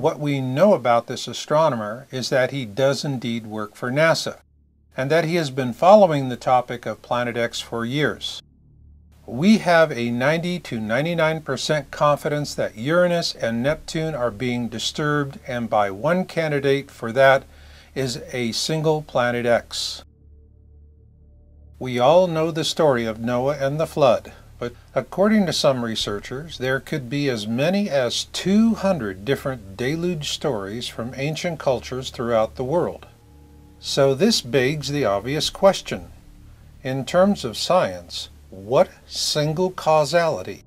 what we know about this astronomer is that he does indeed work for NASA, and that he has been following the topic of Planet X for years. We have a 90 to 99% confidence that Uranus and Neptune are being disturbed, and by one candidate for that is a single Planet X. We all know the story of Noah and the flood, but according to some researchers, there could be as many as 200 different deluge stories from ancient cultures throughout the world. So this begs the obvious question. In terms of science, what single causality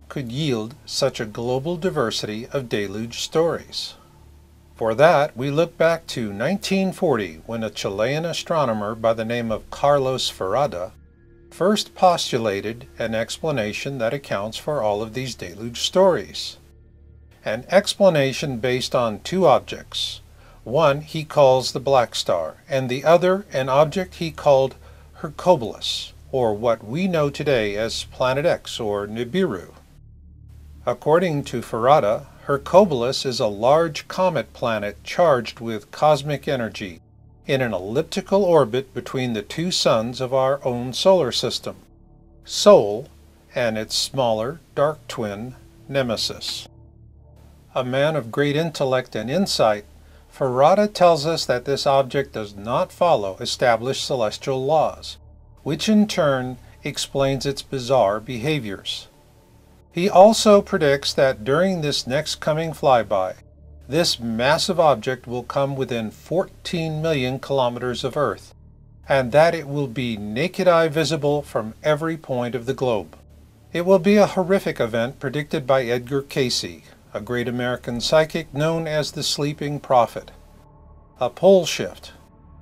could yield such a global diversity of deluge stories? For that, we look back to 1940, when a Chilean astronomer by the name of Carlos Ferrada first postulated an explanation that accounts for all of these deluge stories. An explanation based on two objects. One he calls the Black Star, and the other an object he called Hercolubus, or what we know today as Planet X or Nibiru. According to Ferrada, Hercolubus is a large comet planet charged with cosmic energy in an elliptical orbit between the two suns of our own solar system, Sol and its smaller, dark twin, Nemesis. A man of great intellect and insight, Ferrada tells us that this object does not follow established celestial laws, which in turn explains its bizarre behaviors. He also predicts that during this next coming flyby, this massive object will come within 14 million kilometers of Earth, and that it will be naked eye visible from every point of the globe. It will be a horrific event predicted by Edgar Cayce, a great American psychic known as the Sleeping Prophet. A pole shift.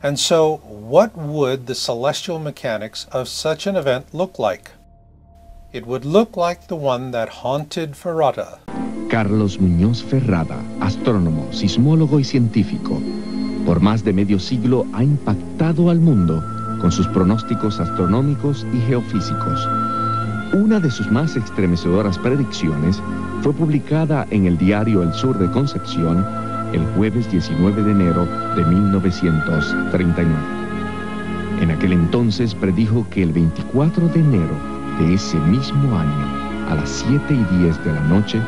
And so, what would the celestial mechanics of such an event look like? It would look like the one that haunted Ferrada. Carlos Muñoz Ferrada, astrónomo, sismólogo y científico, por más de medio siglo ha impactado al mundo con sus pronósticos astronómicos y geofísicos. Una de sus más estremecedoras predicciones fue publicada en el diario El Sur de Concepción el jueves 19 de enero de 1939. En aquel entonces predijo que el 24 de enero de ese mismo año, a las 7:10 de la noche,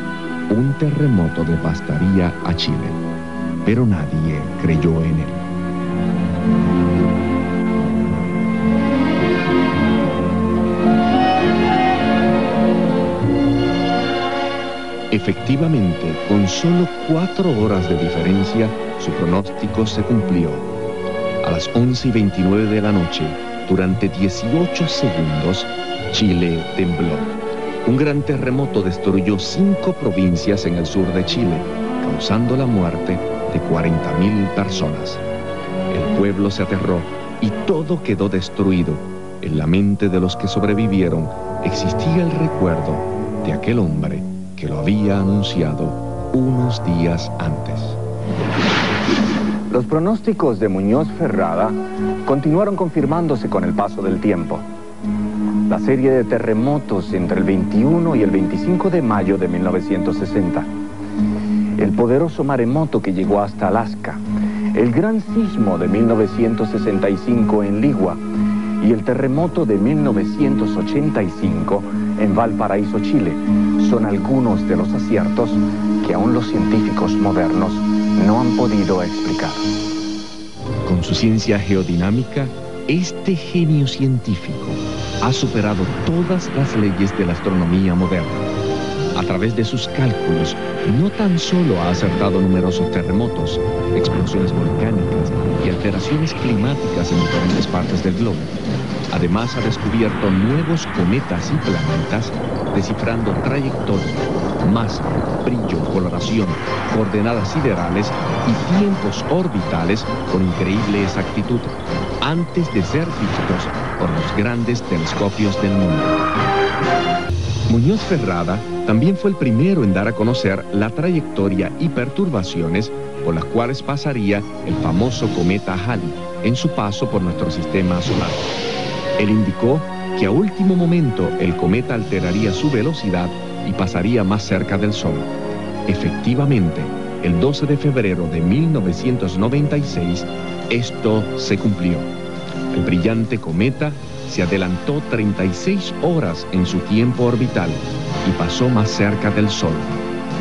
un terremoto devastaría a Chile, pero nadie creyó en él. Efectivamente, con solo 4 horas de diferencia, su pronóstico se cumplió. A las 11:29 de la noche, durante 18 segundos, Chile tembló. Un gran terremoto destruyó 5 provincias en el sur de Chile, causando la muerte de 40.000 personas. El pueblo se aterró y todo quedó destruido. En la mente de los que sobrevivieron existía el recuerdo de aquel hombre que lo había anunciado unos días antes. Los pronósticos de Muñoz Ferrada continuaron confirmándose con el paso del tiempo. La serie de terremotos entre el 21 y el 25 de mayo de 1960, el poderoso maremoto que llegó hasta Alaska, el gran sismo de 1965 en Ligua y el terremoto de 1985 en Valparaíso, Chile, son algunos de los aciertos que aún los científicos modernos no han podido explicar. Con su ciencia geodinámica, este genio científico ha superado todas las leyes de la astronomía moderna. A través de sus cálculos, no tan solo ha acertado numerosos terremotos, explosiones volcánicas y alteraciones climáticas en diferentes partes del globo. Además, ha descubierto nuevos cometas y planetas, descifrando trayectoria, masa, brillo, coloración, coordenadas siderales y tiempos orbitales con increíble exactitud, antes de ser vistos por los grandes telescopios del mundo. Muñoz Ferrada también fue el primero en dar a conocer la trayectoria y perturbaciones por las cuales pasaría el famoso cometa Halley en su paso por nuestro sistema solar. Él indicó que a último momento el cometa alteraría su velocidad y pasaría más cerca del Sol. Efectivamente, el 12 de febrero de 1996, esto se cumplió. El brillante cometa se adelantó 36 horas en su tiempo orbital y pasó más cerca del Sol,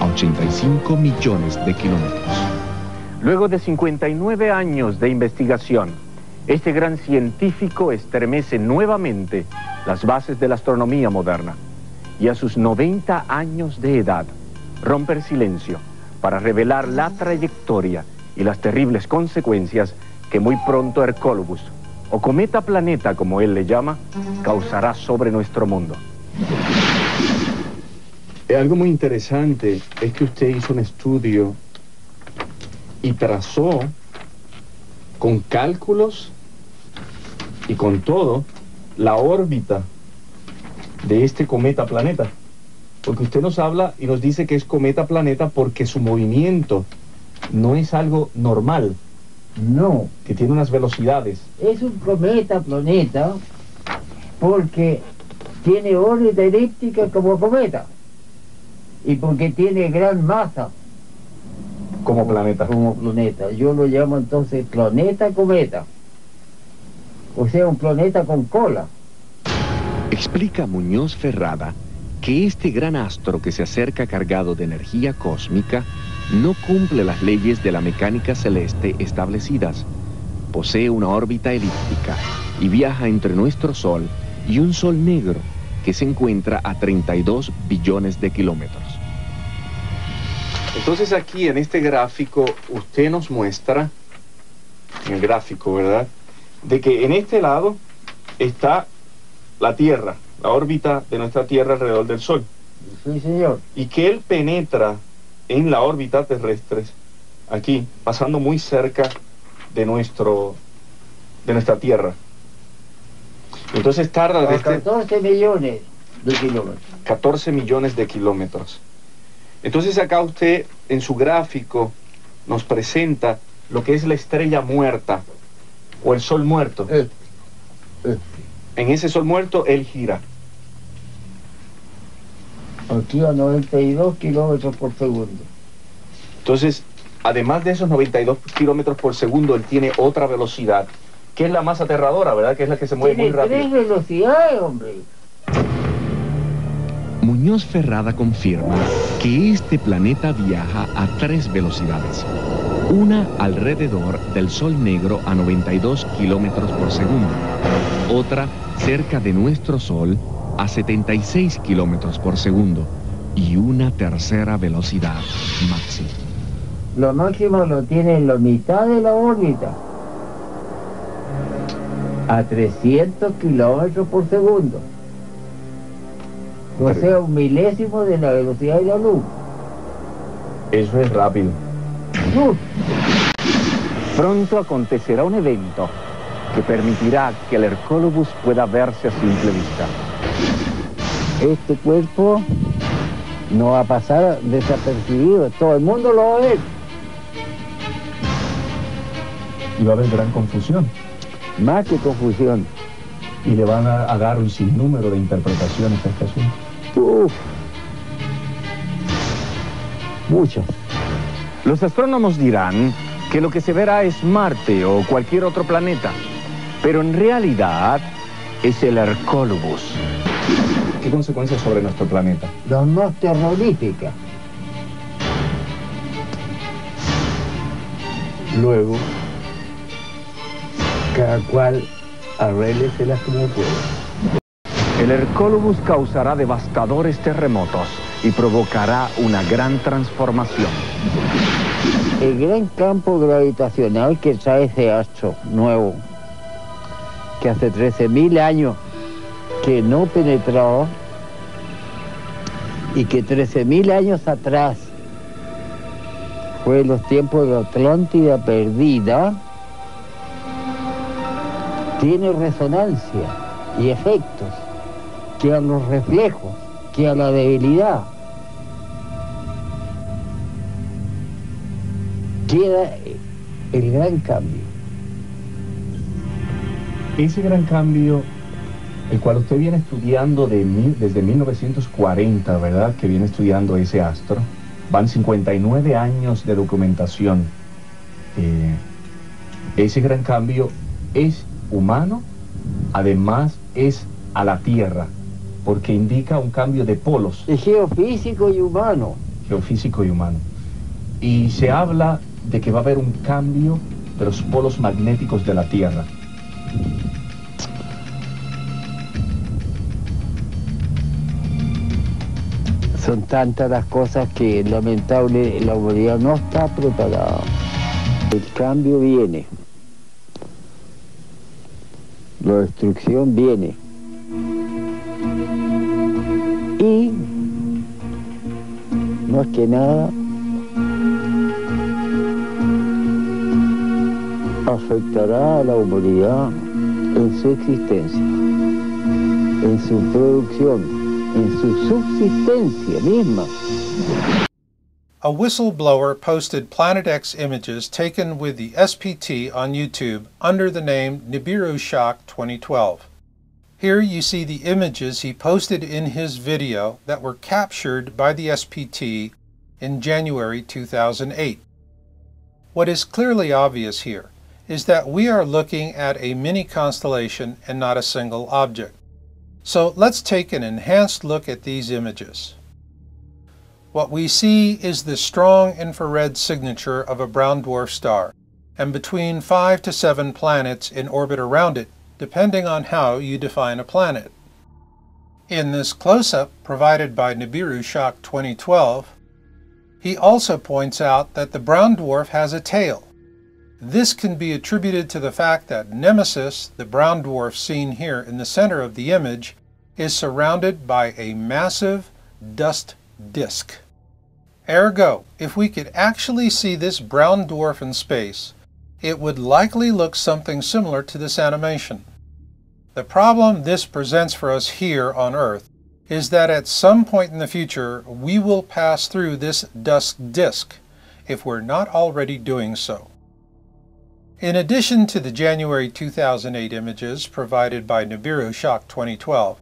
a 85 millones de kilómetros. Luego de 59 años de investigación, este gran científico estremece nuevamente las bases de la astronomía moderna y a sus 90 años de edad rompe el silencio para revelar la trayectoria y las terribles consecuencias que muy pronto Hercolubus, o cometa planeta como él le llama, causará sobre nuestro mundo. Algo muy interesante es que usted hizo un estudio y trazó con cálculos y con todo la órbita de este cometa planeta, porque usted nos habla y nos dice que es cometa planeta porque su movimiento no es algo normal. No, Que tiene unas velocidades. es un cometa planeta porque tiene órbita elíptica como cometa y porque tiene gran masa Como planeta. como planeta. Yo lo llamo entonces planeta cometa, o sea, un planeta con cola. Explica Muñoz Ferrada que este gran astro que se acerca cargado de energía cósmica no cumple las leyes de la mecánica celeste establecidas. Posee una órbita elíptica y viaja entre nuestro Sol y un Sol negro que se encuentra a 32 billones de kilómetros. Entonces aquí en este gráfico usted nos muestra, en el gráfico, ¿verdad?, de que en este lado está la Tierra, la órbita de nuestra Tierra alrededor del Sol, Sí, señor. y que él penetra en la órbita terrestre, aquí, pasando muy cerca de nuestra Tierra. Entonces tarda A desde 14 millones de kilómetros. 14 millones de kilómetros. Entonces acá usted en su gráfico nos presenta lo que es la estrella muerta o el sol muerto. En ese sol muerto él gira. Aquí a 92 kilómetros por segundo. Entonces, además de esos 92 kilómetros por segundo, él tiene otra velocidad, que es la más aterradora, ¿verdad? Que es la que se mueve muy Tiene rápido. 3 velocidades, hombre. Muñoz Ferrada confirma que este planeta viaja a 3 velocidades. Una alrededor del Sol Negro a 92 kilómetros por segundo. Otra cerca de nuestro Sol a 76 kilómetros por segundo. Y una tercera velocidad máxima. Lo máximo lo tiene en la mitad de la órbita, a 300 kilómetros por segundo. O sea, un milésimo de la velocidad de la luz. Eso es rápido. Pronto acontecerá un evento que permitirá que el Hercolubus pueda verse a simple vista. Este cuerpo no va a pasar desapercibido, todo el mundo lo va a ver. Y va a haber gran confusión. Más que confusión. Y le van a dar un sinnúmero de interpretaciones a este asunto. Uf. Muchas. Los astrónomos dirán que lo que se verá es Marte o cualquier otro planeta, pero en realidad es el Hercolubus. ¿Qué consecuencias sobre nuestro planeta? Las más terroríficas. Luego, cada cual arrégleselas como pueda. El Hercolubus causará devastadores terremotos y provocará una gran transformación. El gran campo gravitacional que trae ese astro nuevo, que hace 13.000 años que no penetraba y que 13.000 años atrás fue en los tiempos de Atlántida perdida, tiene resonancia y efectos que a los reflejos, que a la debilidad. Queda el gran cambio. Ese gran cambio, el cual usted viene estudiando desde 1940, ¿verdad? Que viene estudiando ese astro. Van 59 años de documentación. Ese gran cambio es humano, además es a la Tierra, porque indica un cambio de polos. Es geofísico y humano. Geofísico y humano. Y se habla de que va a haber un cambio de los polos magnéticos de la Tierra. Son tantas las cosas que lamentable la humanidad no está preparada. El cambio viene. La destrucción viene. Y, más que nada, afectará a la humanidad en su existencia, en su producción, en su subsistencia misma. A whistleblower posted Planet X images taken with the SPT on YouTube under the name Nibiru Shock 2012. Here you see the images he posted in his video that were captured by the SPT in January 2008. What is clearly obvious here is that we are looking at a mini constellation and not a single object. So let's take an enhanced look at these images. What we see is the strong infrared signature of a brown dwarf star, and between 5 to 7 planets in orbit around it, depending on how you define a planet. In this close-up provided by Nibiru Shock 2012, he also points out that the brown dwarf has a tail. This can be attributed to the fact that Nemesis, the brown dwarf seen here in the center of the image, is surrounded by a massive dust disk. Ergo, if we could actually see this brown dwarf in space, it would likely look something similar to this animation. The problem this presents for us here on Earth is that at some point in the future we will pass through this dust disk, if we're not already doing so. In addition to the January 2008 images provided by Nibiru Shock 2012,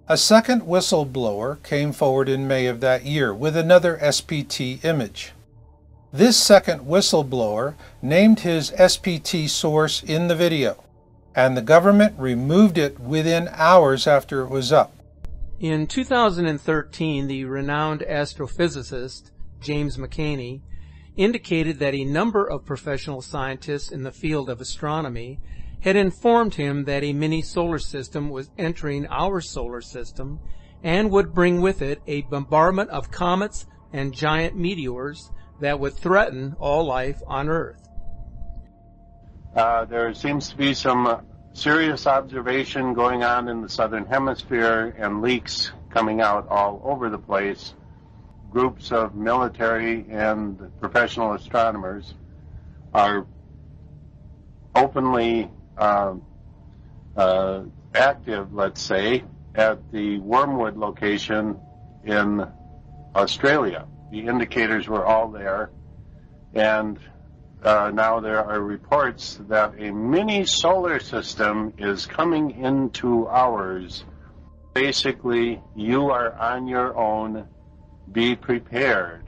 a second whistleblower came forward in May of that year with another SPT image. This second whistleblower named his SPT source in the video, and the government removed it within hours after it was up. In 2013, the renowned astrophysicist James McCaney indicated that a number of professional scientists in the field of astronomy had informed him that a mini-solar system was entering our solar system and would bring with it a bombardment of comets and giant meteors that would threaten all life on Earth. There seems to be some serious observation going on in the southern hemisphere and leaks coming out all over the place. Groups of military and professional astronomers are openly active, let's say, at the Wormwood location in Australia. The indicators were all there, and now there are reports that a mini solar system is coming into ours. Basically, you are on your own. Be prepared.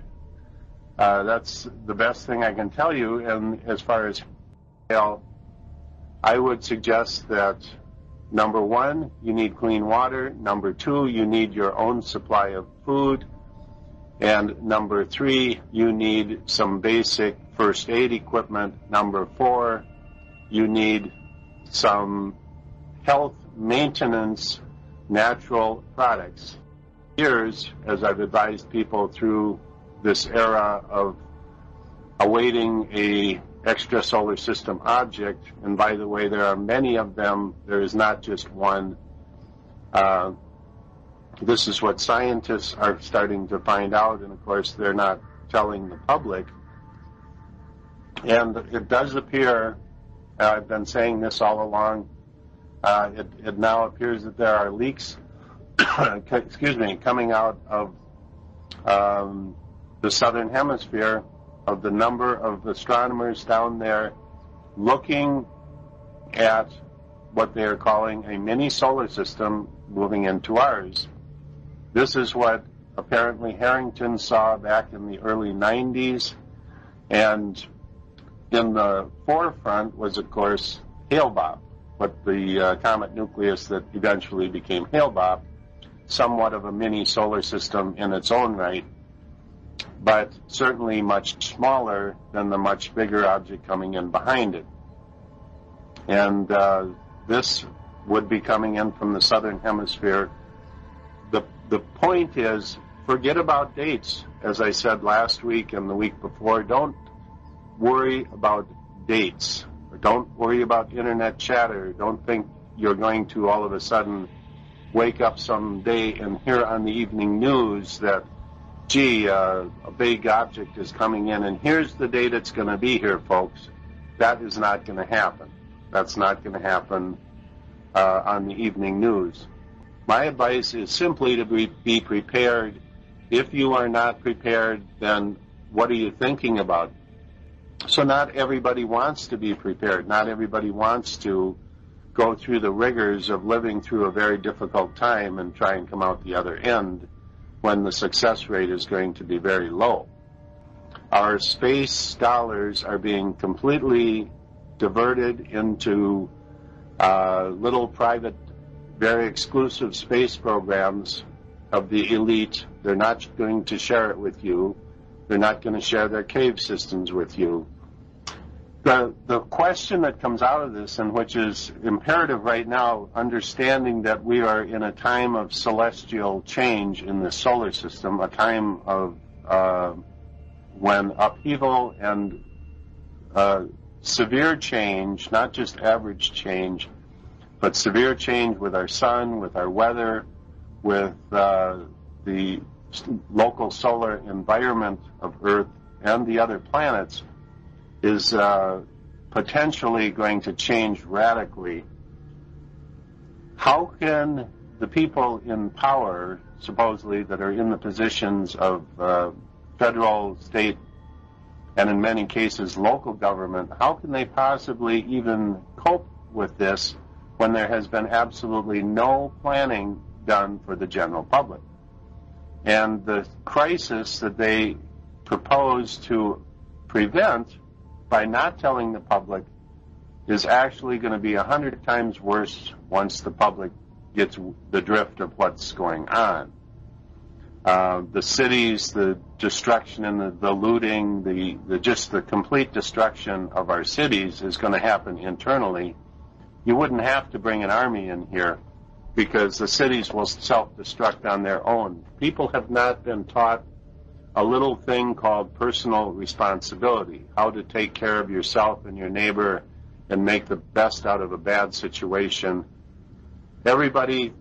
That's the best thing I can tell you. And as far as I would suggest that, number one, you need clean water. Number two, you need your own supply of food. And number three, you need some basic first aid equipment. Number four, you need some health maintenance natural products. Years, as I've advised people through this era of awaiting a extrasolar system object, and by the way, there are many of them, there is not just one. This is what scientists are starting to find out, and of course they're not telling the public. And it does appear, I've been saying this all along, it now appears that there are leaks coming out of the southern hemisphere, of the number of astronomers down there looking at what they are calling a mini solar system moving into ours. This is what apparently Harrington saw back in the early 90s. And in the forefront was, of course, Hale-Bopp, but the comet nucleus that eventually became Hale-Bopp, somewhat of a mini solar system in its own right, but certainly much smaller than the much bigger object coming in behind it. And this would be coming in from the southern hemisphere. The point is, forget about dates. As I said last week and the week before, don't worry about dates. Or don't worry about internet chatter. Don't think you're going to all of a sudden wake up someday and hear on the evening news that, gee, a big object is coming in, and here's the date it's going to be here, folks. That is not going to happen. That's not going to happen on the evening news. My advice is simply to be prepared. If you are not prepared, then what are you thinking about? So not everybody wants to be prepared. Not everybody wants to go through the rigors of living through a very difficult time and try and come out the other end when the success rate is going to be very low. Our space dollars are being completely diverted into little private, very exclusive space programs of the elite. They're not going to share it with you. They're not going to share their cave systems with you. The question that comes out of this, and which is imperative right now, understanding that we are in a time of celestial change in the solar system, a time of when upheaval and severe change, not just average change, but severe change with our sun, with our weather, with the local solar environment of Earth and the other planets, is potentially going to change radically. How can the people in power, supposedly, that are in the positions of federal, state, and in many cases local government, how can they possibly even cope with this when there has been absolutely no planning done for the general public? And the crisis that they propose to prevent by not telling the public is actually going to be 100 times worse once the public gets the drift of what's going on. The cities, the destruction and the looting, the complete destruction of our cities is going to happen internally. You wouldn't have to bring an army in here because the cities will self-destruct on their own. People have not been taught a little thing called personal responsibility, how to take care of yourself and your neighbor and make the best out of a bad situation. Everybody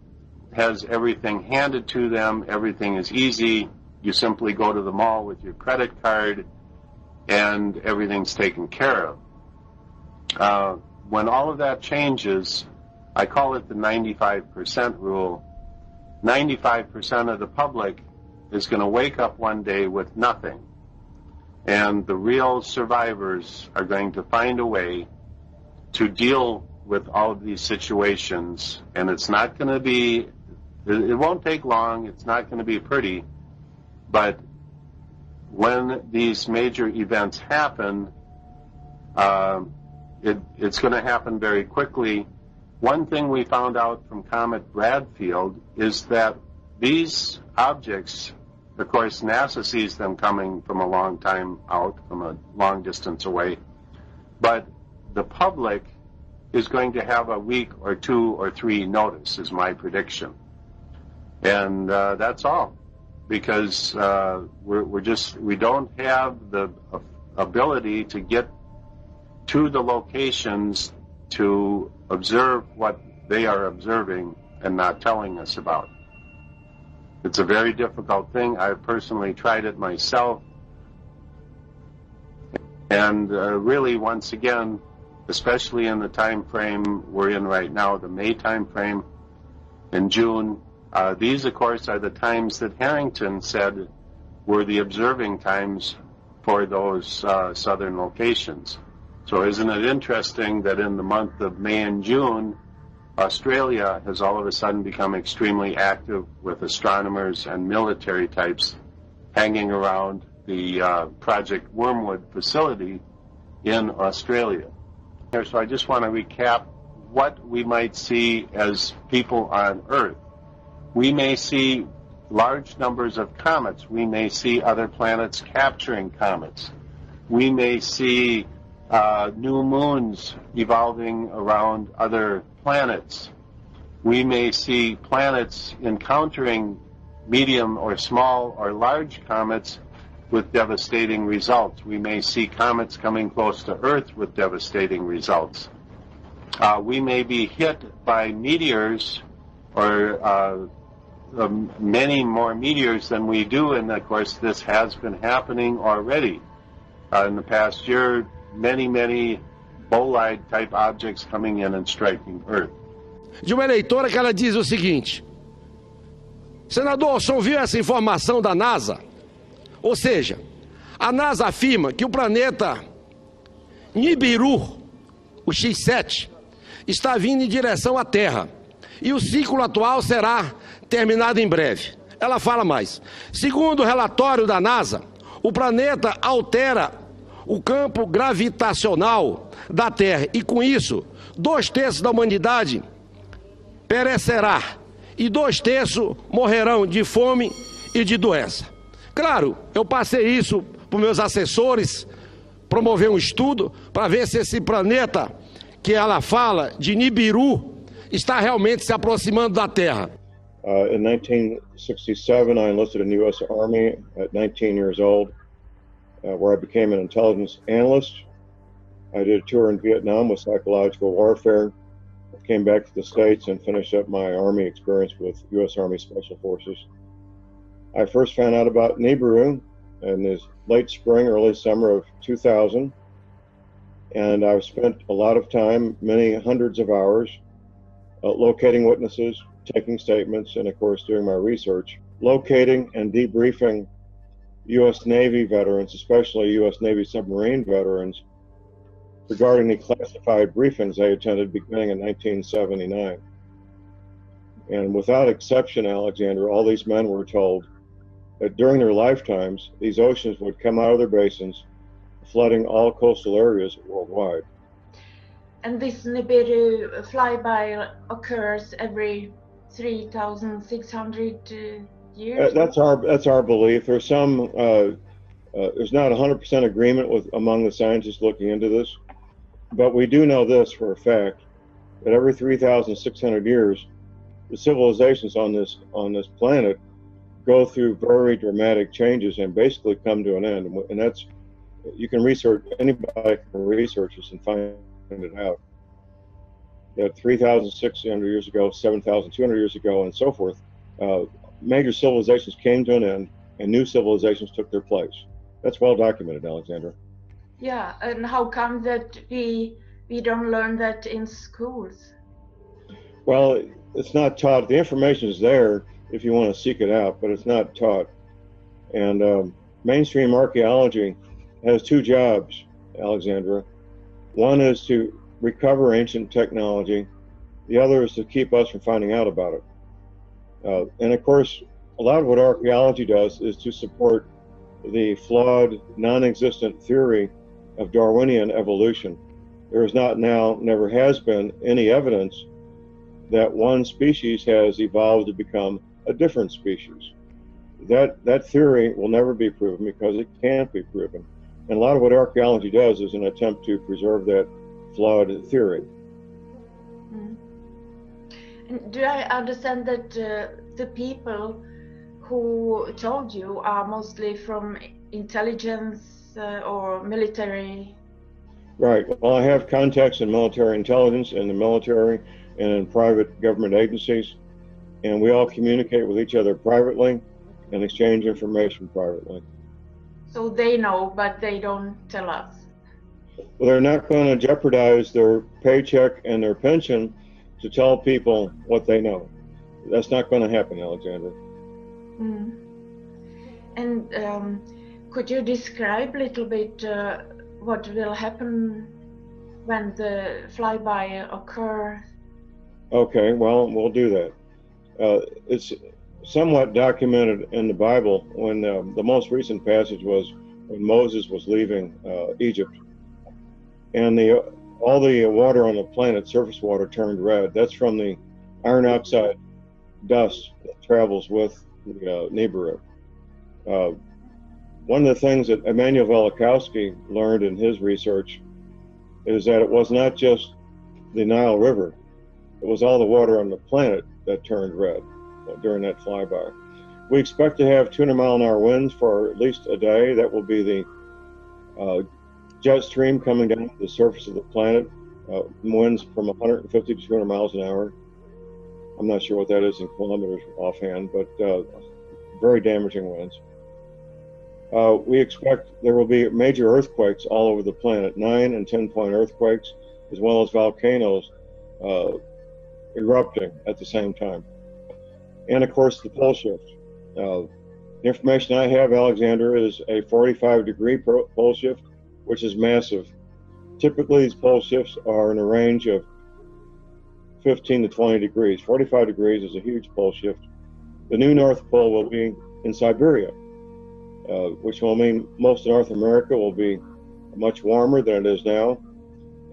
has everything handed to them. Everything is easy. You simply go to the mall with your credit card and everything's taken care of. When all of that changes, I call it the 95% rule. 95% of the public is going to wake up one day with nothing. And the real survivors are going to find a way to deal with all of these situations. And it's not going to be, it won't take long, it's not going to be pretty, but when these major events happen, it's going to happen very quickly. One thing we found out from Comet Bradfield is that these objects, of course, NASA sees them coming from a long time out, from a long distance away, but the public is going to have a week or 2 or 3 notice, is my prediction. And that's all, because we don't have the ability to get to the locations to observe what they are observing and not telling us about. It's a very difficult thing. I've personally tried it myself. And really, once again, especially in the time frame we're in right now, the May time frame, in June, these, of course, are the times that Harrington said were the observing times for those southern locations. So isn't it interesting that in the month of May and June, Australia has all of a sudden become extremely active with astronomers and military types hanging around the Project Wormwood facility in Australia. So I just want to recap what we might see as people on Earth. We may see large numbers of comets. We may see other planets capturing comets. We may see new moons evolving around other planets. We may see planets encountering medium or small or large comets with devastating results. We may see comets coming close to Earth with devastating results. We may be hit by meteors or many more meteors than we do, and of course this has been happening already. In the past year, many bolide type objects coming in and striking Earth. De uma eleitora que ela diz o seguinte: senador, o senhor viu essa informação da NASA? Ou seja, a NASA afirma que o planeta Nibiru, o X7, está vindo em direção à Terra e o ciclo atual será terminado em breve. Ela fala mais. Segundo o relatório da NASA, o planeta altera o campo gravitacional da Terra e, com isso, 2/3 da humanidade perecerá e 2/3 morrerão de fome e de doença. Claro, eu passei isso para os meus assessores, promover um estudo para ver se esse planeta que ela fala de Nibiru está realmente se aproximando da Terra. In 1967, I enlisted in the U.S. Army at 19 years old, where I became an intelligence analyst. I did a tour in Vietnam with psychological warfare, came back to the States and finished up my Army experience with U.S. Army Special Forces. I first found out about Nibiru in the late spring, early summer of 2000, and I've spent a lot of time, many hundreds of hours, locating witnesses, taking statements, and of course doing my research, locating and debriefing U.S. Navy veterans, especially U.S. Navy submarine veterans, regarding the classified briefings they attended beginning in 1979. And without exception, Alexander, all these men were told that during their lifetimes, these oceans would come out of their basins, flooding all coastal areas worldwide. And this Nibiru flyby occurs every 3,600 years? That's our belief. There's some, there's not 100% agreement among the scientists looking into this, but we do know this for a fact, that every 3,600 years, the civilizations on this planet go through very dramatic changes and basically come to an end. And that's, you can research, anybody can research this and find it out. That 3,600 years ago, 7,200 years ago, and so forth, major civilizations came to an end and new civilizations took their place. That's well documented, Alexandra. Yeah, and how come that we don't learn that in schools? Well, it's not taught. The information is there if you want to seek it out, but it's not taught. And mainstream archaeology has two jobs, Alexandra. One is to recover ancient technology. The other is to keep us from finding out about it. And of course, a lot of what archaeology does is to support the flawed, non-existent theory of Darwinian evolution. There is not now, never has been, any evidence that one species has evolved to become a different species. That theory will never be proven because it can't be proven. And a lot of what archaeology does is an attempt to preserve that flawed theory. Mm. And do I understand that the people who told you are mostly from intelligence or military? Right. Well, I have contacts in military intelligence, in the military, and in private government agencies, and we all communicate with each other privately and exchange information privately. So they know, but they don't tell us. Well, they're not going to jeopardize their paycheck and their pension to tell people what they know. That's not going to happen, Alexander. Mm. And could you describe a little bit what will happen when the flyby occurs? Okay, well, we'll do that. It's somewhat documented in the Bible when the most recent passage was when Moses was leaving Egypt, and all the water on the planet, surface water, turned red. That's from the iron oxide dust that travels with the Nibiru. One of the things that Emanuel Velikovsky learned in his research is that it was not just the Nile River, it was all the water on the planet that turned red during that flyby. We expect to have 200-mile-an-hour winds for at least a day. That will be the jet stream coming down to the surface of the planet, winds from 150 to 200 miles an hour. I'm not sure what that is in kilometers offhand, but very damaging winds. We expect there will be major earthquakes all over the planet, 9 and 10-point earthquakes, as well as volcanoes erupting at the same time. And of course, the pole shift. The information I have, Alexander, is a 45-degree pole shift, which is massive. Typically, these pole shifts are in a range of 15 to 20 degrees. 45 degrees is a huge pole shift. The new North Pole will be in Siberia, which will mean most of North America will be much warmer than it is now.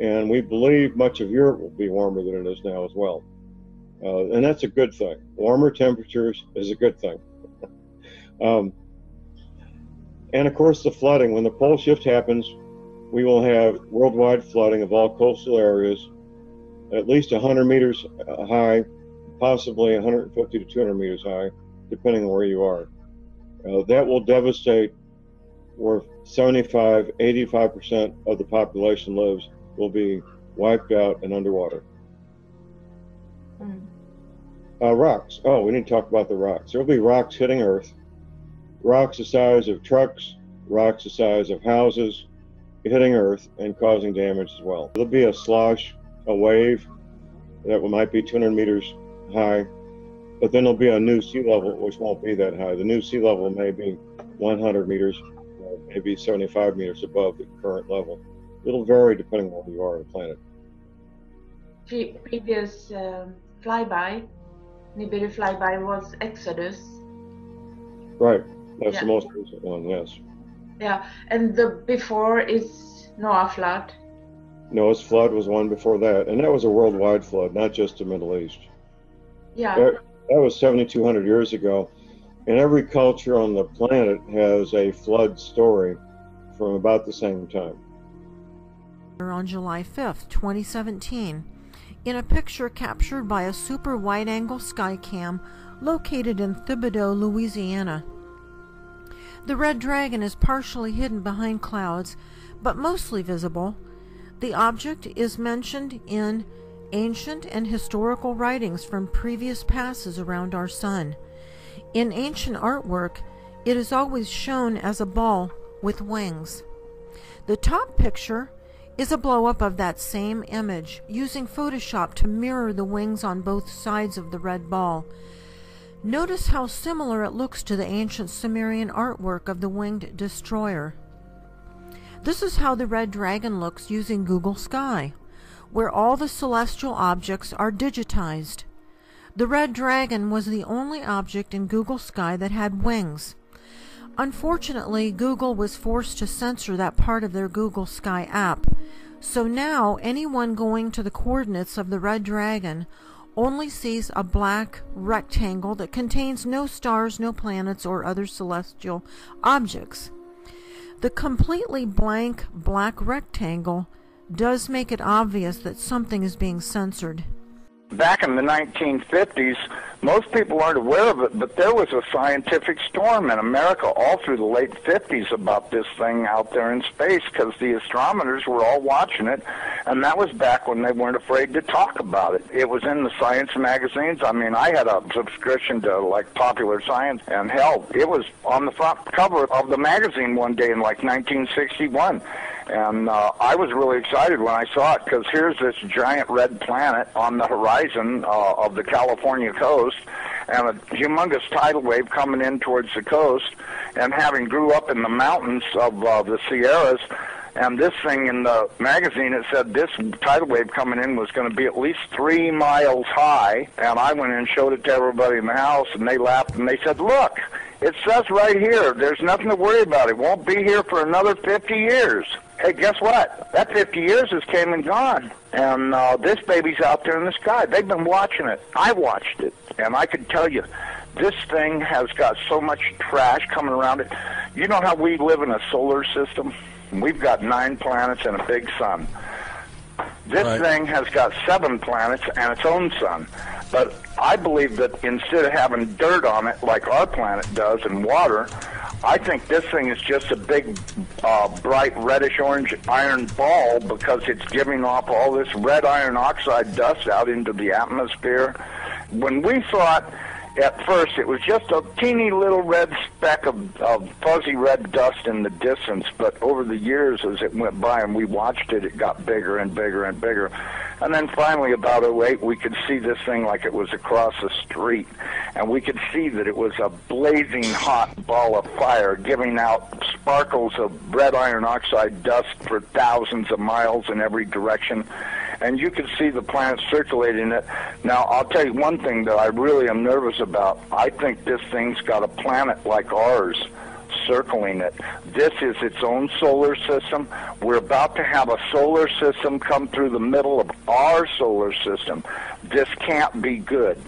And we believe much of Europe will be warmer than it is now as well. And that's a good thing. Warmer temperatures is a good thing. And of course, the flooding. When the pole shift happens, we will have worldwide flooding of all coastal areas, at least 100 meters high, possibly 150 to 200 meters high, depending on where you are. That will devastate where 75, 85% of the population lives, will be wiped out and underwater. Rocks. Oh, we need to talk about the rocks. There will be rocks hitting Earth, rocks the size of trucks, rocks the size of houses, hitting Earth and causing damage as well. There'll be a slosh, a wave that might be 200 meters high, but then there'll be a new sea level which won't be that high. The new sea level may be 100 meters, maybe 75 meters above the current level. It'll vary depending on where you are on the planet. Previous flyby, Nibiru flyby, was Exodus. Right, that's the most recent one, yes. Yeah, and the before is Noah flood. Noah's flood was one before that, and that was a worldwide flood, not just the Middle East. Yeah. That was 7,200 years ago, and every culture on the planet has a flood story from about the same time. On July 5th, 2017, in a picture captured by a super wide-angle skycam located in Thibodaux, Louisiana. The red dragon is partially hidden behind clouds, but mostly visible. The object is mentioned in ancient and historical writings from previous passes around our sun. In ancient artwork, it is always shown as a ball with wings. The top picture is a blow-up of that same image, using Photoshop to mirror the wings on both sides of the red ball. Notice how similar it looks to the ancient Sumerian artwork of the winged destroyer. This is how the red dragon looks using Google Sky, where all the celestial objects are digitized. The red dragon was the only object in Google Sky that had wings. Unfortunately, Google was forced to censor that part of their Google Sky app, so now anyone going to the coordinates of the red dragon only sees a black rectangle that contains no stars, no planets, or other celestial objects. The completely blank black rectangle does make it obvious that something is being censored. Back in the 1950s, most people aren't aware of it, but there was a scientific storm in America all through the late 50s about this thing out there in space, because the astronomers were all watching it, and that was back when they weren't afraid to talk about it. It was in the science magazines. I mean, I had a subscription to, like, Popular Science, and hell, it was on the front cover of the magazine one day in, like, 1961. And I was really excited when I saw it, because here's this giant red planet on the horizon of the California coast, and a humongous tidal wave coming in towards the coast. And having grew up in the mountains of the Sierras, And this thing in the magazine, it said this tidal wave coming in was going to be at least 3 miles high. And I went in and showed it to everybody in the house, and they laughed, and they said, look, it says right here, there's nothing to worry about. It won't be here for another 50 years. Hey, guess what? That 50 years has came and gone. And this baby's out there in the sky. They've been watching it. I watched it. And I can tell you, this thing has got so much trash coming around it. You know how we live in a solar system? We've got 9 planets and a big sun. This thing has got 7 planets and its own sun. But I believe that instead of having dirt on it like our planet does and water, I think this thing is just a big, bright reddish-orange iron ball because it's giving off all this red iron oxide dust out into the atmosphere. When we saw it, at first, it was just a teeny little red speck of fuzzy red dust in the distance, but over the years as it went by and we watched it, it got bigger and bigger and bigger. And then finally, about 2008, we could see this thing like it was across the street, and we could see that it was a blazing hot ball of fire giving out sparkles of red iron oxide dust for thousands of miles in every direction. And you could see the planet circulating it. Now, I'll tell you one thing that I really am nervous about. I think this thing's got a planet like ours circling it. This is its own solar system. We're about to have a solar system come through the middle of our solar system. This can't be good.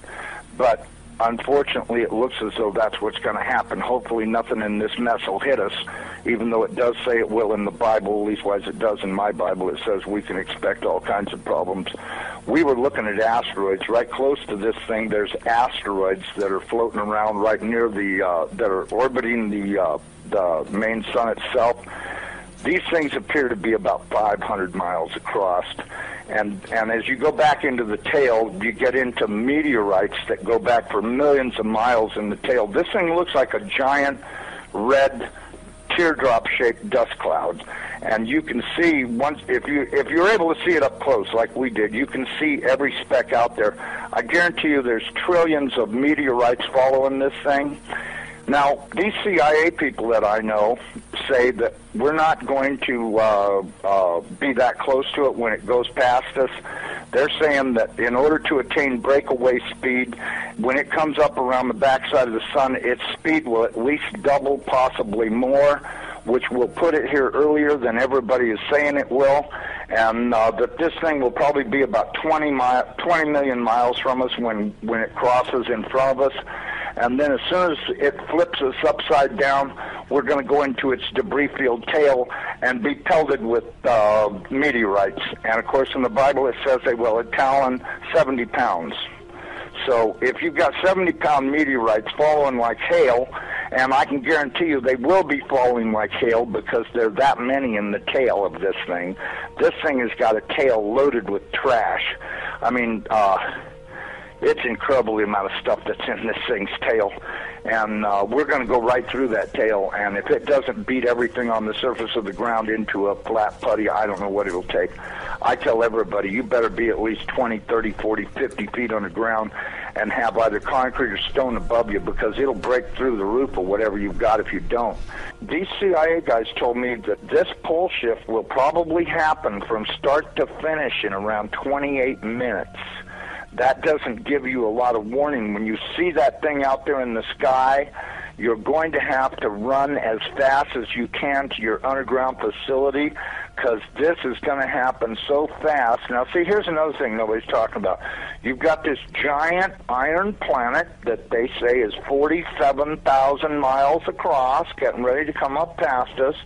But unfortunately, it looks as though that's what's going to happen. Hopefully nothing in this mess will hit us, even though it does say it will in the Bible, at least it does in my Bible. It says we can expect all kinds of problems. We were looking at asteroids. Right close to this thing, there's asteroids that are floating around right near that are orbiting the main sun itself. These things appear to be about 500 miles across. And as you go back into the tail, you get into meteorites that go back for millions of miles in the tail. This thing looks like a giant red teardrop-shaped dust cloud. And you can see, if you're able to see it up close like we did, you can see every speck out there. I guarantee you there's trillions of meteorites following this thing. Now, these CIA people that I know say that we're not going to be that close to it when it goes past us. They're saying that in order to attain breakaway speed, when it comes up around the backside of the sun, its speed will at least double, possibly more, which will put it here earlier than everybody is saying it will, and that this thing will probably be about 20 million miles from us when it crosses in front of us. And then as soon as it flips us upside down, we're going to go into its debris field tail and be pelted with meteorites. And, of course, in the Bible it says they will talon 70 pounds. So if you've got 70-pound meteorites falling like hail, and I can guarantee you they will be falling like hail because there are that many in the tail of this thing. This thing has got a tail loaded with trash. I mean, it's incredible the amount of stuff that's in this thing's tail. And we're going to go right through that tail, and if it doesn't beat everything on the surface of the ground into a flat putty, I don't know what it'll take. I tell everybody, you better be at least 20, 30, 40, 50 feet on the ground and have either concrete or stone above you, because it'll break through the roof or whatever you've got if you don't. These CIA guys told me that this pole shift will probably happen from start to finish in around 28 minutes. That doesn't give you a lot of warning. When you see that thing out there in the sky, you're going to have to run as fast as you can to your underground facility, because this is going to happen so fast. Now, see, here's another thing nobody's talking about. You've got this giant iron planet that they say is 47,000 miles across, getting ready to come up past us.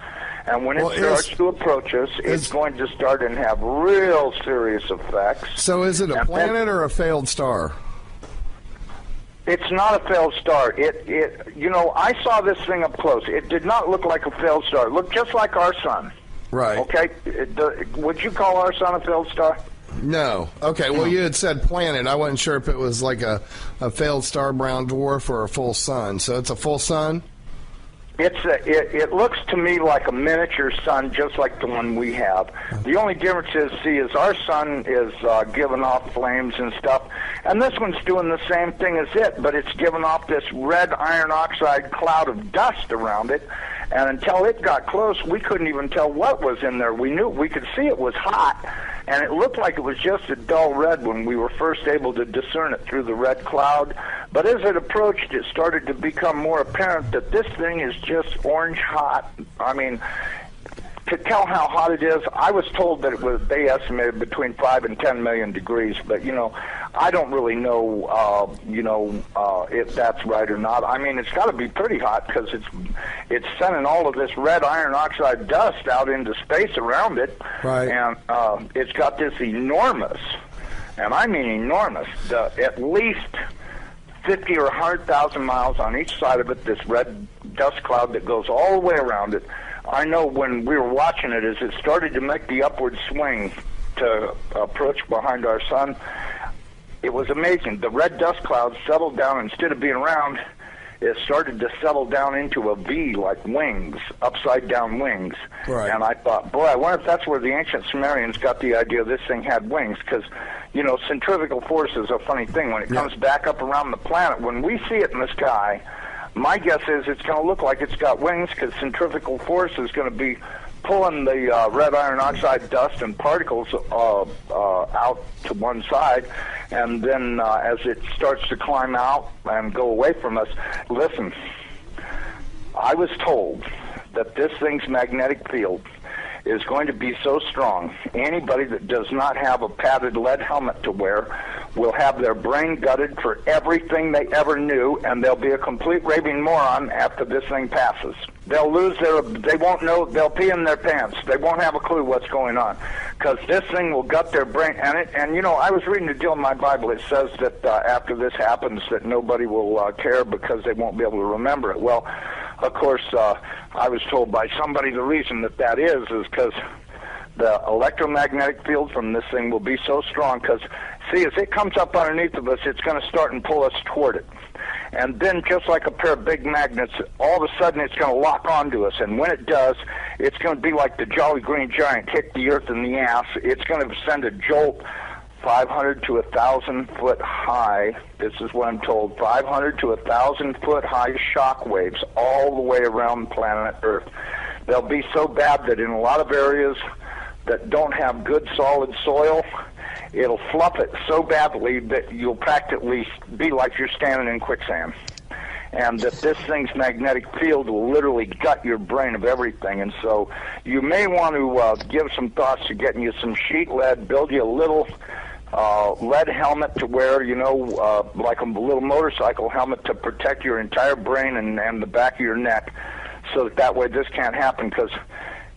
And when it starts to approach us, it's going to start and have real serious effects. So is it a planet or a failed star? It's not a failed star. You know, I saw this thing up close. It did not look like a failed star. It looked just like our sun. Right. Okay? Would you call our sun a failed star? No. Okay, well, you had said planet. I wasn't sure if it was like a failed star, brown dwarf, or a full sun. So it's a full sun? It looks to me like a miniature sun, just like the one we have. The only difference is our sun is giving off flames and stuff, and this one's doing the same thing as it, but it's giving off this red iron oxide cloud of dust around it, And until it got close, we couldn't even tell what was in there. We could see it was hot, and it looked like it was just a dull red when we were first able to discern it through the red cloud. But as it approached, it started to become more apparent that this thing is just orange hot. I mean, to tell how hot it is, I was told that it was, they estimated between 5 and 10 million degrees, but, you know, I don't really know, if that's right or not. I mean, it's got to be pretty hot because it's sending all of this red iron oxide dust out into space around it. Right. And it's got this enormous, and I mean enormous, at least 50 or 100,000 miles on each side of it, this red dust cloud that goes all the way around it. I know when we were watching it, as it started to make the upward swing to approach behind our sun, it was amazing. The red dust cloud settled down. Instead of being round, it started to settle down into a V, like wings, upside-down wings. Right. And I thought, boy, I wonder if that's where the ancient Sumerians got the idea this thing had wings, because, you know, centrifugal force is a funny thing. When it comes back up around the planet, when we see it in the sky, my guess is it's going to look like it's got wings because centrifugal force is going to be pulling the red iron oxide dust and particles out to one side, and then as it starts to climb out and go away from us, listen, I was told that this thing's magnetic field is going to be so strong, anybody that does not have a padded lead helmet to wear will have their brain gutted for everything they ever knew, and they'll be a complete raving moron after this thing passes. They'll lose they won't know, they'll pee in their pants. They won't have a clue what's going on, because this thing will gut their brain. And you know, I was reading a deal in my Bible. It says that after this happens, that nobody will care because they won't be able to remember it. Well, of course, I was told by somebody the reason that is because the electromagnetic field from this thing will be so strong, because, see, as it comes up underneath of us, it's going to start and pull us toward it. And then, just like a pair of big magnets, all of a sudden it's going to lock onto us. And when it does, it's going to be like the Jolly Green Giant hit the earth in the ass. It's going to send a jolt 500 to 1,000 foot high. This is what I'm told. 500 to 1,000 foot high shock waves all the way around planet Earth. They'll be so bad that in a lot of areas that don't have good solid soil, it'll fluff it so badly that you'll practically be like you're standing in quicksand. And that this thing's magnetic field will literally gut your brain of everything. And so you may want to give some thoughts to getting you some sheet lead, build you a little lead helmet to wear, you know, like a little motorcycle helmet to protect your entire brain and the back of your neck, so that way this can't happen. Because,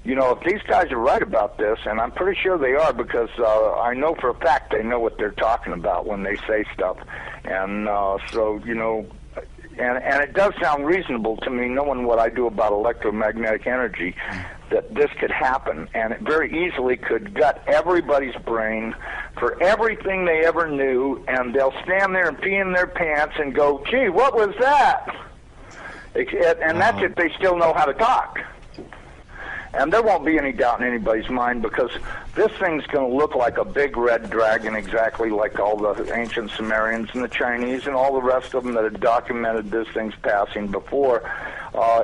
you know, if these guys are right about this, and I'm pretty sure they are, because I know for a fact they know what they're talking about when they say stuff. And so, you know, and it does sound reasonable to me, knowing what I do about electromagnetic energy, that this could happen. And it very easily could gut everybody's brain for everything they ever knew, and they'll stand there and pee in their pants and go, gee, what was that? And that's if they still know how to talk. And there won't be any doubt in anybody's mind, because this thing's going to look like a big red dragon, exactly like all the ancient Sumerians and the Chinese and all the rest of them that had documented this thing's passing before.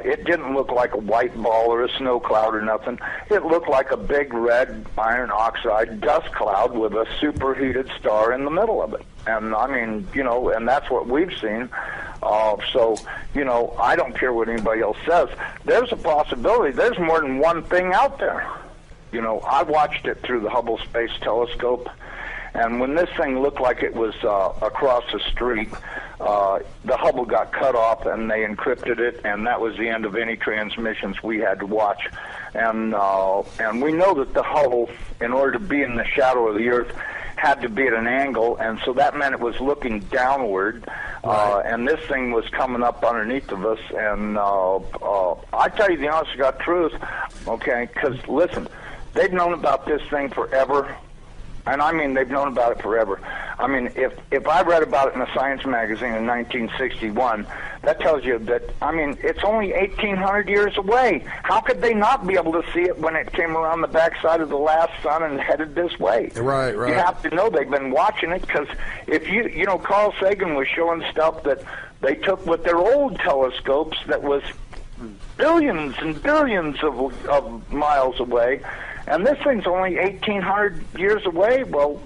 It didn't look like a white ball or a snow cloud or nothing. It looked like a big red iron oxide dust cloud with a superheated star in the middle of it. And, I mean, you know, and that's what we've seen. So, you know, I don't care what anybody else says. There's a possibility. There's more than one thing out there. You know, I watched it through the Hubble Space Telescope, and when this thing looked like it was across the street, the Hubble got cut off and they encrypted it, and that was the end of any transmissions we had to watch. And we know that the Hubble, in order to be in the shadow of the Earth, had to be at an angle, and so that meant it was looking downward, and this thing was coming up underneath of us. And I tell you the honest to God truth, okay, because listen, they've known about this thing forever. And I mean, they've known about it forever. I mean, if I read about it in a science magazine in 1961, that tells you that, I mean, it's only 1,800 years away. How could they not be able to see it when it came around the backside of the last sun and headed this way? Right. You have to know they've been watching it, because if you know, Carl Sagan was showing stuff that they took with their old telescopes that was billions and billions of miles away, and this thing's only 1,800 years away. Well,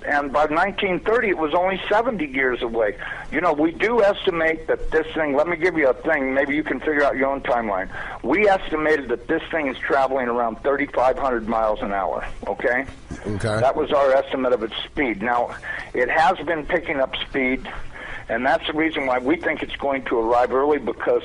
and by 1930 it was only 70 years away. You know, we do estimate that this thing, let me give you a thing, maybe you can figure out your own timeline. We estimated that this thing is traveling around 3,500 miles an hour, okay? Okay. That was our estimate of its speed. Now, it has been picking up speed, and that's the reason why we think it's going to arrive early, because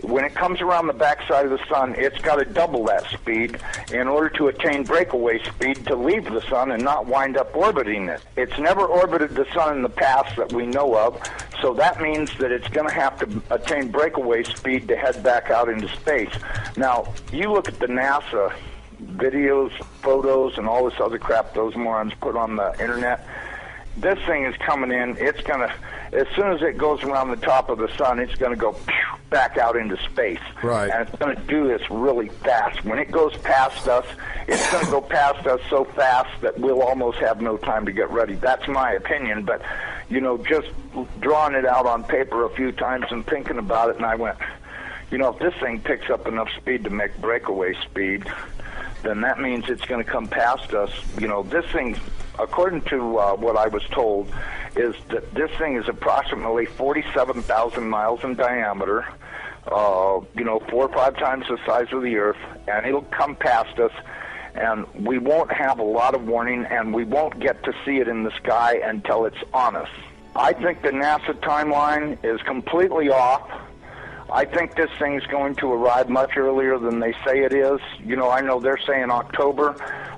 when it comes around the backside of the sun, it's got to double that speed in order to attain breakaway speed to leave the sun and not wind up orbiting it. It's never orbited the sun in the past that we know of, so that means that it's going to have to attain breakaway speed to head back out into space. Now, you look at the NASA videos, photos, and all this other crap those morons put on the internet. This thing is coming in, it's going to, as soon as it goes around the top of the sun, it's going to go back out into space. Right. And it's going to do this really fast. When it goes past us, it's going to go past us so fast that we'll almost have no time to get ready. That's my opinion, but, you know, just drawing it out on paper a few times and thinking about it, and I went, you know, if this thing picks up enough speed to make breakaway speed, then that means it's going to come past us. You know, this thing, according to what I was told, is that this thing is approximately 47,000 miles in diameter, you know, 4 or 5 times the size of the Earth, and it'll come past us, and we won't have a lot of warning, and we won't get to see it in the sky until it's on us. I think the NASA timeline is completely off. I think this thing's going to arrive much earlier than they say it is. You know, I know they're saying October,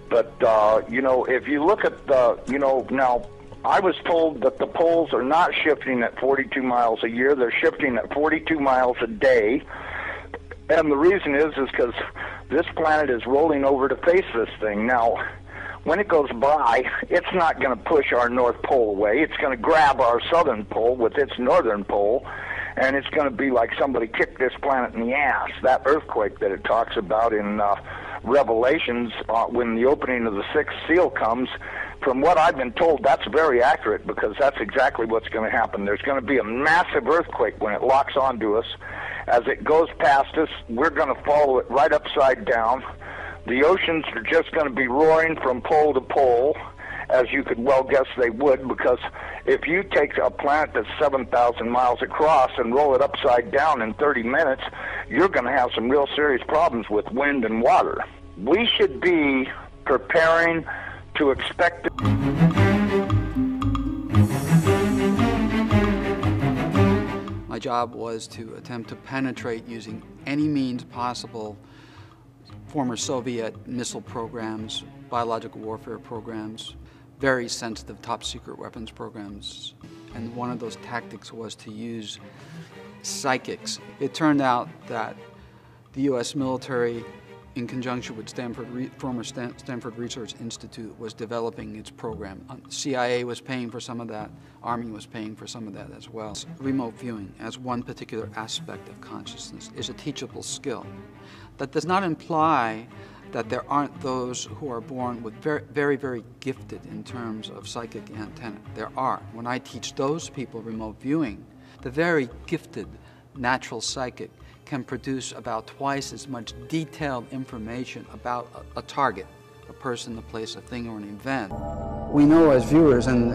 but, you know, if you look at the, you know, now, I was told that the poles are not shifting at 42 miles a year. They're shifting at 42 miles a day. And the reason is because this planet is rolling over to face this thing. Now, when it goes by, it's not going to push our North Pole away. It's going to grab our southern pole with its northern pole, and it's going to be like somebody kicked this planet in the ass. That earthquake that it talks about in Revelations, when the opening of the sixth seal comes, from what I've been told, that's very accurate, because that's exactly what's going to happen. There's going to be a massive earthquake when it locks onto us. As it goes past us, we're going to follow it right upside down. The oceans are just going to be roaring from pole to pole, as you could well guess they would, because if you take a planet that's 7,000 miles across and roll it upside down in 30 minutes, you're going to have some real serious problems with wind and water. We should be preparing to expect it. My job was to attempt to penetrate using any means possible former Soviet missile programs, biological warfare programs, very sensitive top secret weapons programs. And one of those tactics was to use psychics. It turned out that the U.S. military, in conjunction with former Stanford Research Institute, was developing its program. CIA was paying for some of that. Army was paying for some of that as well. Remote viewing, as one particular aspect of consciousness, is a teachable skill. That does not imply that there aren't those who are born with very, very gifted in terms of psychic antenna. There are. When I teach those people remote viewing, the very gifted natural psychic can produce about twice as much detailed information about a target, a person, a place, a thing, or an event. We know as viewers, and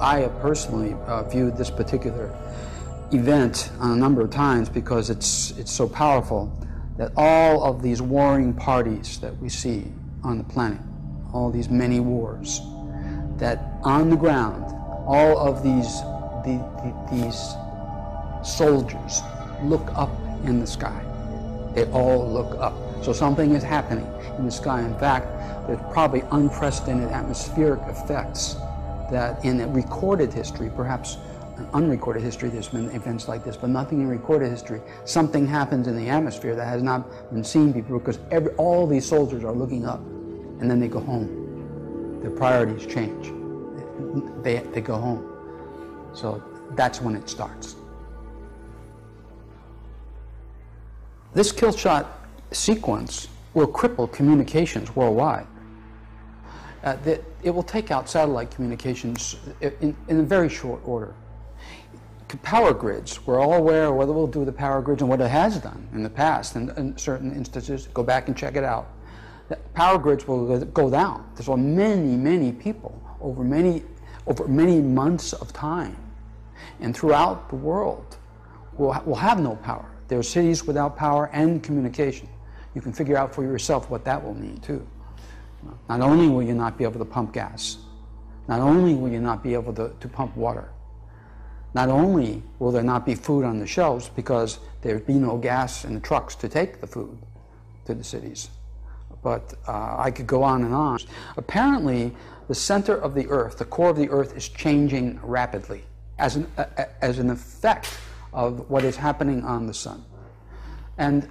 I have personally viewed this particular event on a number of times because it's so powerful, that all of these warring parties that we see on the planet, all these many wars, that on the ground, all of these soldiers look up in the sky. They all look up. So something is happening in the sky. In fact, there's probably unprecedented atmospheric effects that in a recorded history, perhaps an unrecorded history, there's been events like this, but nothing in recorded history. Something happens in the atmosphere that has not been seen before, because all these soldiers are looking up, and then they go home. Their priorities change. They go home. So that's when it starts. This kill shot sequence will cripple communications worldwide. It will take out satellite communications in a very short order. Power grids. We're all aware of what it will do to the power grids and what it has done in the past. And in certain instances, go back and check it out. The power grids will go down. There's many, many people over many months of time, and throughout the world will have no power. There are cities without power and communication. You can figure out for yourself what that will mean too. Not only will you not be able to pump gas, not only will you not be able to pump water, not only will there not be food on the shelves because there'd be no gas in the trucks to take the food to the cities, but I could go on and on. Apparently, the center of the Earth, the core of the Earth, is changing rapidly as an effect of what is happening on the sun. And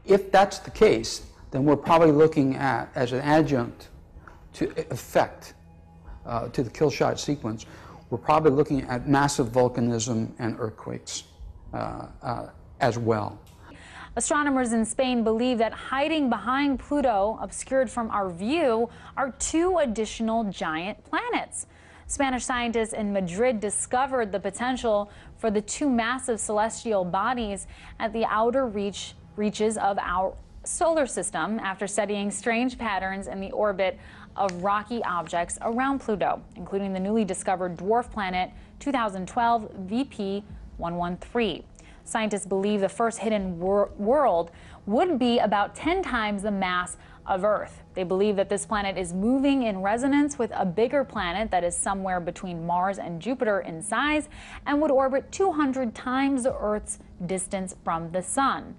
if that's the case, then we're probably looking at, as an adjunct to effect to the kill shot sequence, we're probably looking at massive volcanism and earthquakes as well. Astronomers in Spain believe that hiding behind Pluto, obscured from our view, are 2 additional giant planets. Spanish scientists in Madrid discovered the potential for the 2 massive celestial bodies at the outer reaches of our solar system after studying strange patterns in the orbit of rocky objects around Pluto, including the newly discovered dwarf planet 2012 VP113. Scientists believe the first hidden world would be about 10 times the mass of Earth. They believe that this planet is moving in resonance with a bigger planet that is somewhere between Mars and Jupiter in size and would orbit 200 times the Earth's distance from the Sun.